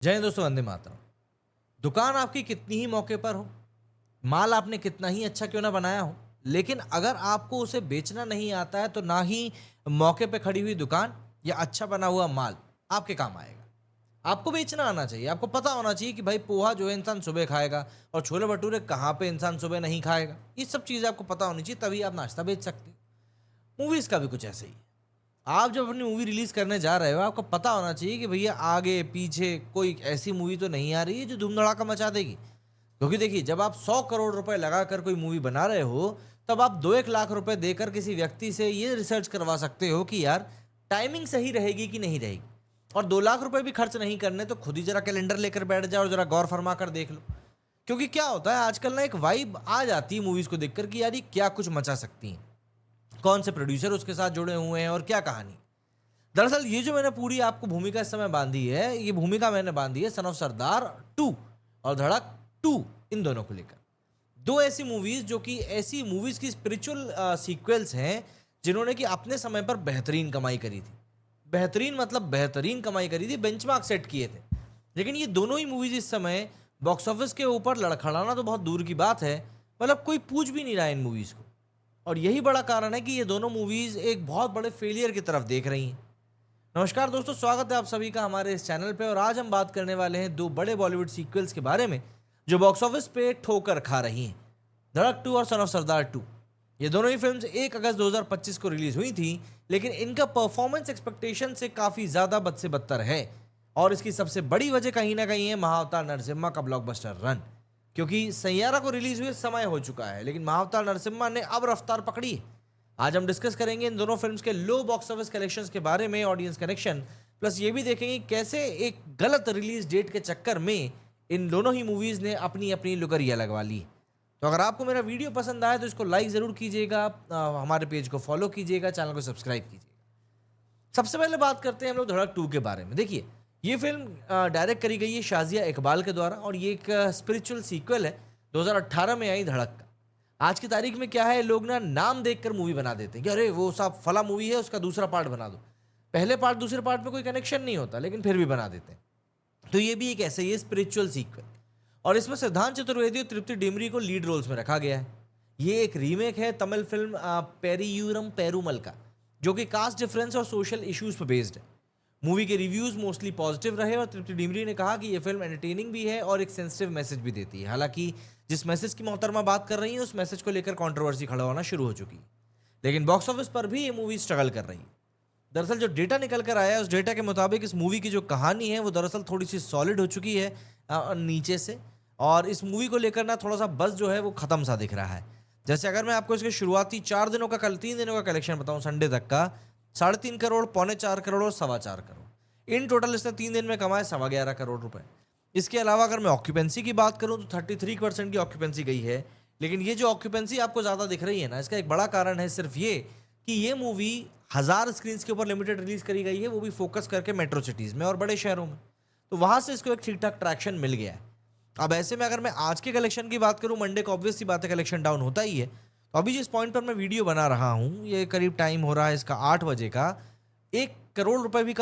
जय हिंद दोस्तों, वंदे मातरम। दुकान आपकी कितनी ही मौके पर हो, माल आपने कितना ही अच्छा क्यों ना बनाया हो, लेकिन अगर आपको उसे बेचना नहीं आता है तो ना ही मौके पे खड़ी हुई दुकान या अच्छा बना हुआ माल आपके काम आएगा। आपको बेचना आना चाहिए, आपको पता होना चाहिए कि भाई पोहा जो है इंसान सुबह खाएगा और छोले भटूरे कहाँ पे इंसान सुबह नहीं खाएगा। ये सब चीज़ें आपको पता होनी चाहिए, तभी आप नाश्ता बेच सकते हैं। मूवीज़ का भी कुछ ऐसे ही है। आप जब अपनी मूवी रिलीज करने जा रहे हो, आपको पता होना चाहिए कि भैया आगे पीछे कोई ऐसी मूवी तो नहीं आ रही है जो धूम धड़ाका मचा देगी। क्योंकि देखिए, जब आप 100 करोड़ रुपए लगाकर कोई मूवी बना रहे हो, तब आप 2-1 लाख रुपए देकर किसी व्यक्ति से ये रिसर्च करवा सकते हो कि यार टाइमिंग सही रहेगी कि नहीं रहेगी। और 2 लाख रुपए भी खर्च नहीं करने तो खुद ही जरा कैलेंडर लेकर बैठ जाओ और जरा गौर फरमा कर देख लो। क्योंकि क्या होता है आजकल ना, एक वाइब आ जाती है मूवीज को देखकर कि यार ये क्या कुछ मचा सकती हैं, कौन से प्रोड्यूसर उसके साथ जुड़े हुए हैं और क्या कहानी। दरअसल ये जो मैंने पूरी आपको भूमिका इस समय बांधी है, ये भूमिका मैंने बांधी है सन ऑफ सरदार 2 और धड़क 2, इन दोनों को लेकर। दो ऐसी मूवीज जो कि ऐसी मूवीज की स्पिरिचुअल सीक्वल्स हैं जिन्होंने कि अपने समय पर बेहतरीन कमाई करी थी। बेहतरीन मतलब बेहतरीन कमाई करी थी, बेंचमार्क सेट किए थे। लेकिन ये दोनों ही मूवीज इस समय बॉक्स ऑफिस के ऊपर लड़खड़ाना तो बहुत दूर की बात है, मतलब कोई पूछ भी नहीं रहा इन मूवीज को। और यही बड़ा कारण है कि ये दोनों मूवीज एक बहुत बड़े फेलियर की तरफ देख रही हैं। नमस्कार दोस्तों, स्वागत है आप सभी का हमारे इस चैनल पे। और आज हम बात करने वाले हैं दो बड़े बॉलीवुड सीक्वल्स के बारे में जो बॉक्स ऑफिस पे ठोकर खा रही हैं, धड़क 2 और सन ऑफ सरदार 2। ये दोनों ही फिल्म्स 1 अगस्त 2025 को रिलीज हुई थी, लेकिन इनका परफॉर्मेंस एक्सपेक्टेशन से काफ़ी ज़्यादा बद से बदतर है। और इसकी सबसे बड़ी वजह कहीं ना कहीं है महाअवतार नरसिम्हा का ब्लॉकबस्टर रन। क्योंकि सैयारा को रिलीज हुए समय हो चुका है, लेकिन महाअवतार नरसिम्हा ने अब रफ्तार पकड़ी है। आज हम डिस्कस करेंगे इन दोनों फिल्म्स के लो बॉक्स ऑफिस कलेक्शंस के बारे में, ऑडियंस कनेक्शन, प्लस ये भी देखेंगे कैसे एक गलत रिलीज डेट के चक्कर में इन दोनों ही मूवीज ने अपनी अपनी लुगरिया लगवा ली। तो अगर आपको मेरा वीडियो पसंद आया तो इसको लाइक ज़रूर कीजिएगा, हमारे पेज को फॉलो कीजिएगा, चैनल को सब्सक्राइब कीजिएगा। सबसे पहले बात करते हैं हम लोग धड़क 2 के बारे में। देखिए, ये फिल्म डायरेक्ट करी गई है शाजिया इकबाल के द्वारा और ये एक स्पिरिचुअल सीक्वल है 2018 में आई धड़क का। आज की तारीख में क्या है, लोग ना नाम देखकर मूवी बना देते हैं कि अरे वो साहब फला मूवी है, उसका दूसरा पार्ट बना दो। पहले पार्ट दूसरे पार्ट में कोई कनेक्शन नहीं होता, लेकिन फिर भी बना देते हैं। तो ये भी एक ऐसे ही स्पिरिचुअल सीक्वल, और इसमें सिद्धांत चतुर्वेदी और तृप्ति डिमरी को लीड रोल्स में रखा गया है। ये एक रीमेक है तमिल फिल्म पेरियूरम पेरूमल का, जो कि कास्ट डिफरेंस और सोशल इश्यूज पर बेस्ड है। मूवी के रिव्यूज मोस्टली पॉजिटिव रहे और तृप्ति डिमरी ने कहा कि ये फिल्म एंटरटेनिंग भी है और एक सेंसिटिव मैसेज भी देती है। हालांकि जिस मैसेज की मोहतरमा बात कर रही है, उस मैसेज को लेकर कंट्रोवर्सी खड़ा होना शुरू हो चुकी है, लेकिन बॉक्स ऑफिस पर भी ये मूवी स्ट्रगल कर रही है। दरअसल जो डेटा निकल कर आया है, उस डेटा के मुताबिक इस मूवी की जो कहानी है वो दरअसल थोड़ी सी सॉलिड हो चुकी है नीचे से। और इस मूवी को लेकर ना थोड़ा सा बज़ जो है वो ख़त्म सा दिख रहा है। जैसे अगर मैं आपको इसके शुरुआती 3 दिनों का कलेक्शन बताऊं, संडे तक का 3.5 करोड़, 4.25 करोड़ और 4.25 करोड़, इन टोटल इसने 3 दिन में कमाए 11.25 करोड़ रुपए। इसके अलावा अगर मैं ऑक्यूपेंसी की बात करूं तो 33% की ऑक्यूपेंसी गई है। लेकिन ये जो ऑक्यूपेंसी आपको ज़्यादा दिख रही है ना, इसका एक बड़ा कारण है सिर्फ ये कि ये मूवी 1000 स्क्रीन के ऊपर लिमिटेड रिलीज करी गई है, वो भी फोकस करके मेट्रो सिटीज़ में और बड़े शहरों में। तो वहाँ से इसको एक ठीक ठाक ट्रैक्शन मिल गया है। अब ऐसे में अगर मैं आज के कलेक्शन की बात करूं, मंडे को ऑब्वियस सी बात है कलेक्शन डाउन होता ही है। तो अभी जिस पॉइंट पर मैं वीडियो बना रहा हूं, ये करीब टाइम हो रहा है इसका 8 बजे का, 1 करोड़ रुपए भी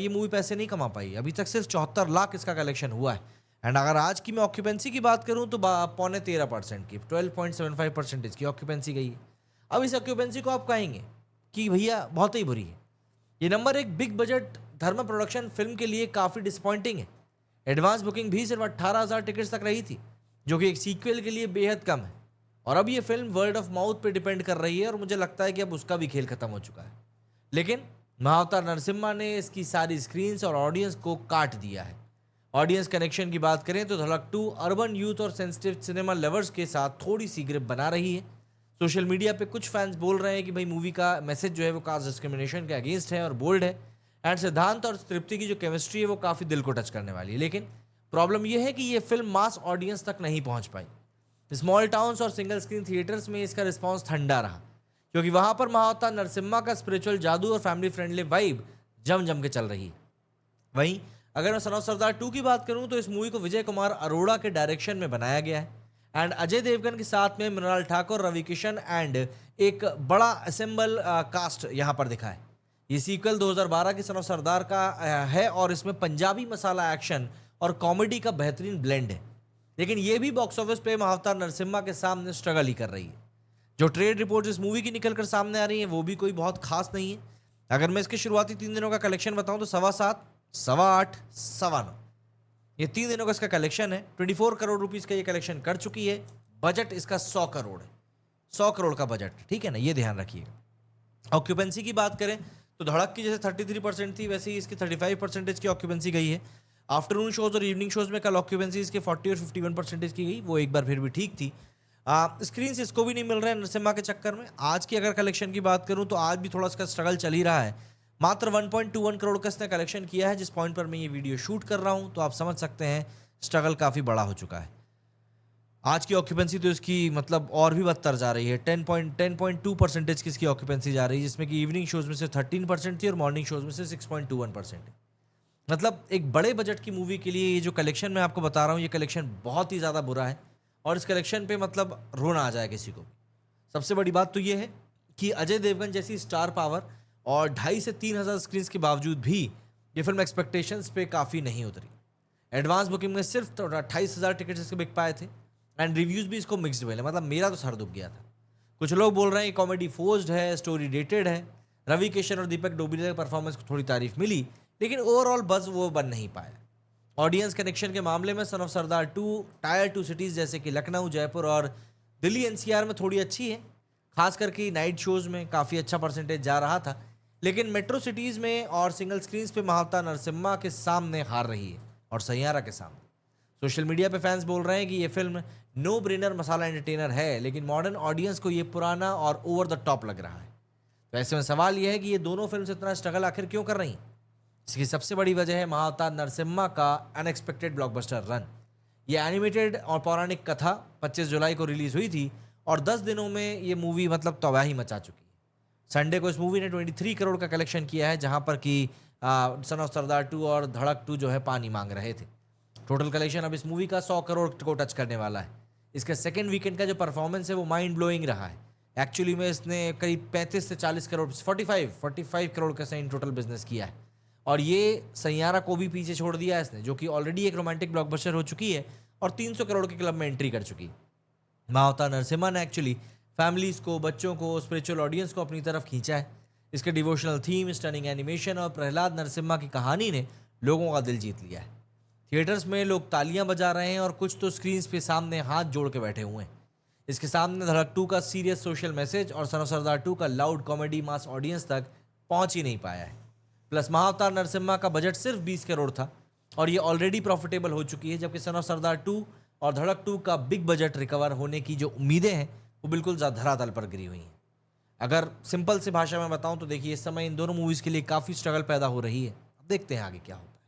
ये मूवी पैसे नहीं कमा पाई। अभी तक सिर्फ 74 लाख इसका कलेक्शन हुआ है। एंड अगर आज की मैं ऑक्यूपेंसी की बात करूं तो 13.5% की 12.75% की ऑक्यूपेंसी गई है। अब इस ऑक्यूपेंसी को आप कहेंगे कि भैया बहुत ही बुरी है। ये नंबर एक बिग बजट धर्म प्रोडक्शन फिल्म के लिए काफ़ी डिसअपॉइंटिंग है। एडवांस बुकिंग भी सिर्फ 18,000 टिकट्स तक रही थी, जो कि एक सीक्वल के लिए बेहद कम है। और अब ये फिल्म वर्ड ऑफ माउथ पे डिपेंड कर रही है और मुझे लगता है कि अब उसका भी खेल खत्म हो चुका है। लेकिन महाअवतार नरसिम्हा ने इसकी सारी स्क्रीन्स और ऑडियंस को काट दिया है। ऑडियंस कनेक्शन की बात करें तो धड़क 2 अर्बन यूथ और सेंसिटिव सिनेमा लवर्स के साथ थोड़ी सी ग्रिप बना रही है। सोशल मीडिया पे कुछ फैंस बोल रहे हैं कि भाई मूवी का मैसेज जो है वो कास्ट डिस्क्रिमिनेशन के अगेंस्ट है और बोल्ड है। एंड सिद्धांत और तृप्ति की जो केमिस्ट्री है वो काफ़ी दिल को टच करने वाली है। लेकिन प्रॉब्लम यह है कि ये फिल्म मास ऑडियंस तक नहीं पहुंच पाई। स्मॉल टाउन्स और सिंगल स्क्रीन थिएटर्स में इसका रिस्पांस ठंडा रहा, क्योंकि वहां पर महाअवतार नरसिम्हा का स्पिरिचुअल जादू और फैमिली फ्रेंडली वाइब जम जम के चल रही है। वहीं अगर मैं सन ऑफ सरदार 2 की बात करूं तो इस मूवी को विजय कुमार अरोड़ा के डायरेक्शन में बनाया गया है एंड अजय देवगन के साथ में मृणाल ठाकुर, रवि किशन एंड एक बड़ा असेंबल कास्ट यहाँ पर दिखा है। ये सीक्वल 2012 की सन ऑफ सरदार का है और इसमें पंजाबी मसाला एक्शन और कॉमेडी का बेहतरीन ब्लेंड है। लेकिन ये भी बॉक्स ऑफिस पे महाअवतार नरसिम्हा के सामने स्ट्रगल ही कर रही है। जो ट्रेड रिपोर्ट इस मूवी की निकलकर सामने आ रही है वो भी कोई बहुत खास नहीं है। अगर मैं इसके शुरुआती 3 दिनों का कलेक्शन बताऊं तो 7.25, 8.25, 9.25, ये 3 दिनों का इसका कलेक्शन है। 24 करोड़ रुपीस का ये कलेक्शन कर चुकी है। बजट इसका 100 करोड़ है, 100 करोड़ का बजट, ठीक है ना, ये ध्यान रखिएगा। ऑक्यूपेंसी की बात करें तो धड़क की जैसे 33% थी वैसे ही इसकी 35% की ऑक्यूपेंसी गई है। आफ्टरनून शोज और इवनिंग शोज में कल ऑक्यूपेंसी इसके 40 और 51% की गई, वो एक बार फिर भी ठीक थी। स्क्रीन से इसको भी नहीं मिल रहा है नरसिम्हा के चक्कर में। आज की अगर कलेक्शन की बात करूं तो आज भी थोड़ा इसका स्ट्रगल चल ही रहा है। मात्र 1.21 करोड़ का इसने कलेक्शन किया है। जिस पॉइंट पर मैं ये वीडियो शूट कर रहा हूं तो आप समझ सकते हैं स्ट्रगल काफ़ी बड़ा हो चुका है। आज की ऑक्यूपेंसी तो इसकी मतलब और भी बदतर जा रही है। 10.2% की इसकी ऑक्यूपेंसी जा रही है, जिसमें कि इवनिंग शोज में से 13% थी और मॉर्निंग शोज में से 6.21%। मतलब एक बड़े बजट की मूवी के लिए ये जो कलेक्शन मैं आपको बता रहा हूँ, ये कलेक्शन बहुत ही ज़्यादा बुरा है और इस कलेक्शन पे मतलब रोना आ जाए किसी को। सबसे बड़ी बात तो ये है कि अजय देवगन जैसी स्टार पावर और 2,500 से 3,000 स्क्रीन के बावजूद भी ये फिल्म एक्सपेक्टेशंस पे काफ़ी नहीं उतरी। एडवांस बुकिंग में सिर्फ 28,000 टिकट्स इसके बिक पाए थे एंड रिव्यूज़ भी इसको मिक्स्ड मिले। मतलब मेरा तो सर दुख गया था। कुछ लोग बोल रहे हैं कि कॉमेडी फोर्स्ड है, स्टोरी डेटेड है। रवि किशन और दीपक डोबरिया के परफॉर्मेंस को थोड़ी तारीफ मिली, लेकिन ओवरऑल बस वो बन नहीं पाया। ऑडियंस कनेक्शन के मामले में son of Sardar 2 tyre 2 cities जैसे कि लखनऊ, जयपुर और दिल्ली एनसीआर में थोड़ी अच्छी है। खास करके नाइट शोज़ में काफ़ी अच्छा परसेंटेज जा रहा था। लेकिन मेट्रो सिटीज़ में और सिंगल स्क्रीन्स पे महाअवतार नरसिम्हा के सामने हार रही है और सैयारा के सामने। सोशल मीडिया पे फैंस बोल रहे हैं कि ये फिल्म नो ब्रेनर मसाला एंटरटेनर है, लेकिन मॉडर्न ऑडियंस को ये पुराना और ओवर द टॉप लग रहा है। तो ऐसे में सवाल ये है कि ये दोनों फिल्म से इतना स्ट्रगल आखिर क्यों कर रही हैं? इसकी सबसे बड़ी वजह है महाअवतार नरसिम्हा का अनएक्सपेक्टेड ब्लॉकबस्टर रन। ये एनिमेटेड और पौराणिक कथा 25 जुलाई को रिलीज हुई थी और 10 दिनों में ये मूवी मतलब तबाही मचा चुकी है। संडे को इस मूवी ने 23 करोड़ का कलेक्शन किया है, जहां पर कि सन ऑफ सरदार 2 और धड़क 2 जो है पानी मांग रहे थे। टोटल कलेक्शन अब इस मूवी का 100 करोड़ को टच करने वाला है। इसके सेकेंड वीकेंड का जो परफॉर्मेंस है वो माइंड ब्लोइंग रहा है। एक्चुअली में इसने करीब 35 से 40 करोड़ 45 करोड़ का सही टोटल बिजनेस किया है और ये सैयारा को भी पीछे छोड़ दिया है इसने, जो कि ऑलरेडी एक रोमांटिक ब्लॉकबस्टर हो चुकी है और 300 करोड़ के क्लब में एंट्री कर चुकी है। महाअवतार नरसिम्हा ने एक्चुअली फैमिलीज़ को, बच्चों को, स्पिरिचुअल ऑडियंस को अपनी तरफ खींचा है। इसके डिवोशनल थीम, स्टनिंग एनिमेशन और प्रहलाद नरसिम्हा की कहानी ने लोगों का दिल जीत लिया है। थिएटर्स में लोग तालियां बजा रहे हैं और कुछ तो स्क्रीन्स पे सामने हाथ जोड़ के बैठे हुए हैं। इसके सामने धड़क 2 का सीरियस सोशल मैसेज और सन ऑफ सरदार 2 का लाउड कॉमेडी मास ऑडियंस तक पहुंच ही नहीं पाया है। प्लस महाअवतार नरसिम्हा का बजट सिर्फ 20 करोड़ था और ये ऑलरेडी प्रॉफिटेबल हो चुकी है, जबकि सन ऑफ सरदार 2 और धड़क 2 का बिग बजट रिकवर होने की जो उम्मीदें हैं वो बिल्कुल धरातल पर गिरी हुई हैं। अगर सिंपल सी भाषा में बताऊं तो देखिए, इस समय इन दोनों मूवीज़ के लिए काफ़ी स्ट्रगल पैदा हो रही है। अब देखते हैं आगे क्या होता है।